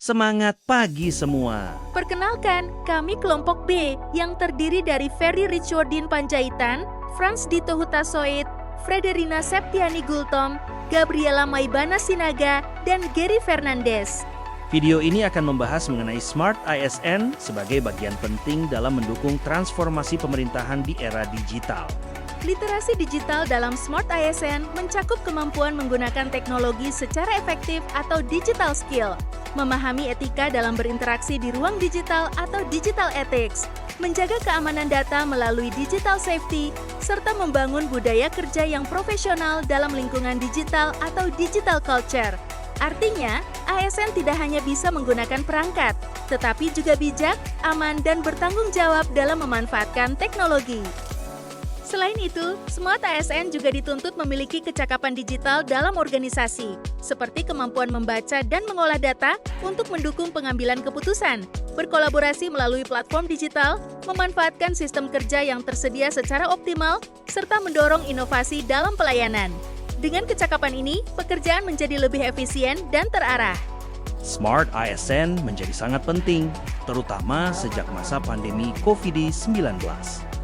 Semangat pagi semua. Perkenalkan, kami kelompok B yang terdiri dari Ferry Richardin Panjaitan, Frans Dito Hutasoit, Frederina Septiani Gultom, Gabriela Maibana Sinaga, dan Gary Fernandez. Video ini akan membahas mengenai Smart ASN sebagai bagian penting dalam mendukung transformasi pemerintahan di era digital. Literasi digital dalam Smart ASN mencakup kemampuan menggunakan teknologi secara efektif atau digital skill, memahami etika dalam berinteraksi di ruang digital atau digital ethics, menjaga keamanan data melalui digital safety, serta membangun budaya kerja yang profesional dalam lingkungan digital atau digital culture. Artinya, ASN tidak hanya bisa menggunakan perangkat, tetapi juga bijak, aman, dan bertanggung jawab dalam memanfaatkan teknologi. Selain itu, Smart ASN juga dituntut memiliki kecakapan digital dalam organisasi, seperti kemampuan membaca dan mengolah data untuk mendukung pengambilan keputusan, berkolaborasi melalui platform digital, memanfaatkan sistem kerja yang tersedia secara optimal, serta mendorong inovasi dalam pelayanan. Dengan kecakapan ini, pekerjaan menjadi lebih efisien dan terarah. Smart ASN menjadi sangat penting, terutama sejak masa pandemi COVID-19.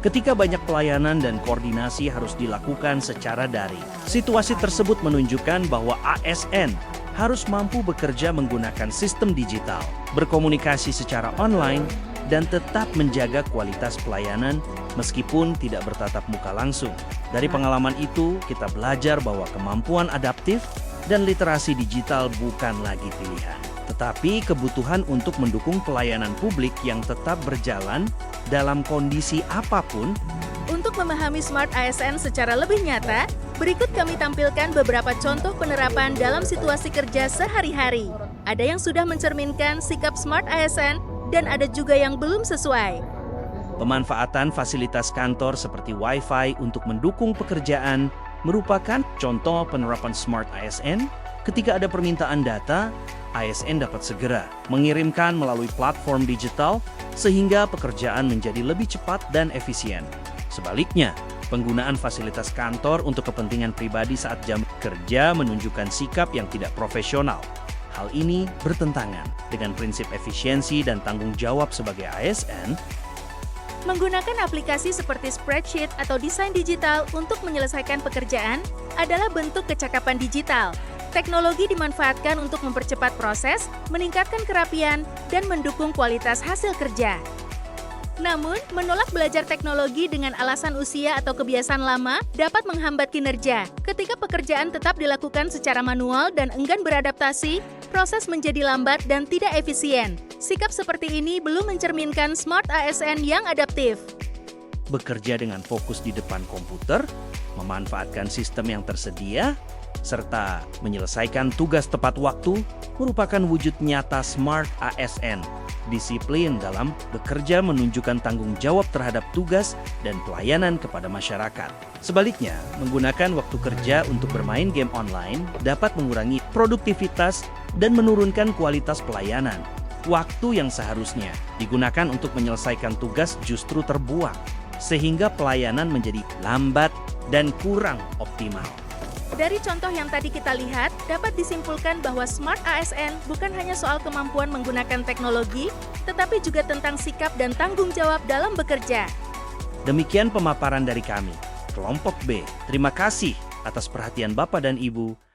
Ketika banyak pelayanan dan koordinasi harus dilakukan secara daring. Situasi tersebut menunjukkan bahwa ASN harus mampu bekerja menggunakan sistem digital, berkomunikasi secara online, dan tetap menjaga kualitas pelayanan meskipun tidak bertatap muka langsung. Dari pengalaman itu, kita belajar bahwa kemampuan adaptif dan literasi digital bukan lagi pilihan, tetapi kebutuhan untuk mendukung pelayanan publik yang tetap berjalan dalam kondisi apapun. Untuk memahami Smart ASN secara lebih nyata, berikut kami tampilkan beberapa contoh penerapan dalam situasi kerja sehari-hari. Ada yang sudah mencerminkan sikap Smart ASN dan ada juga yang belum sesuai. Pemanfaatan fasilitas kantor seperti Wi-Fi untuk mendukung pekerjaan merupakan contoh penerapan Smart ASN. Ketika ada permintaan data, ASN dapat segera mengirimkan melalui platform digital sehingga pekerjaan menjadi lebih cepat dan efisien. Sebaliknya, penggunaan fasilitas kantor untuk kepentingan pribadi saat jam kerja menunjukkan sikap yang tidak profesional. Hal ini bertentangan dengan prinsip efisiensi dan tanggung jawab sebagai ASN. Menggunakan aplikasi seperti spreadsheet atau desain digital untuk menyelesaikan pekerjaan adalah bentuk kecakapan digital. Teknologi dimanfaatkan untuk mempercepat proses, meningkatkan kerapian, dan mendukung kualitas hasil kerja. Namun, menolak belajar teknologi dengan alasan usia atau kebiasaan lama dapat menghambat kinerja. Ketika pekerjaan tetap dilakukan secara manual dan enggan beradaptasi, proses menjadi lambat dan tidak efisien. Sikap seperti ini belum mencerminkan Smart ASN yang adaptif. Bekerja dengan fokus di depan komputer, memanfaatkan sistem yang tersedia, serta menyelesaikan tugas tepat waktu merupakan wujud nyata Smart ASN. Disiplin dalam bekerja menunjukkan tanggung jawab terhadap tugas dan pelayanan kepada masyarakat. Sebaliknya, menggunakan waktu kerja untuk bermain game online dapat mengurangi produktivitas dan menurunkan kualitas pelayanan. Waktu yang seharusnya digunakan untuk menyelesaikan tugas justru terbuang, sehingga pelayanan menjadi lambat dan kurang optimal. Dari contoh yang tadi kita lihat, dapat disimpulkan bahwa Smart ASN bukan hanya soal kemampuan menggunakan teknologi, tetapi juga tentang sikap dan tanggung jawab dalam bekerja. Demikian pemaparan dari kami, Kelompok B. Terima kasih atas perhatian Bapak dan Ibu.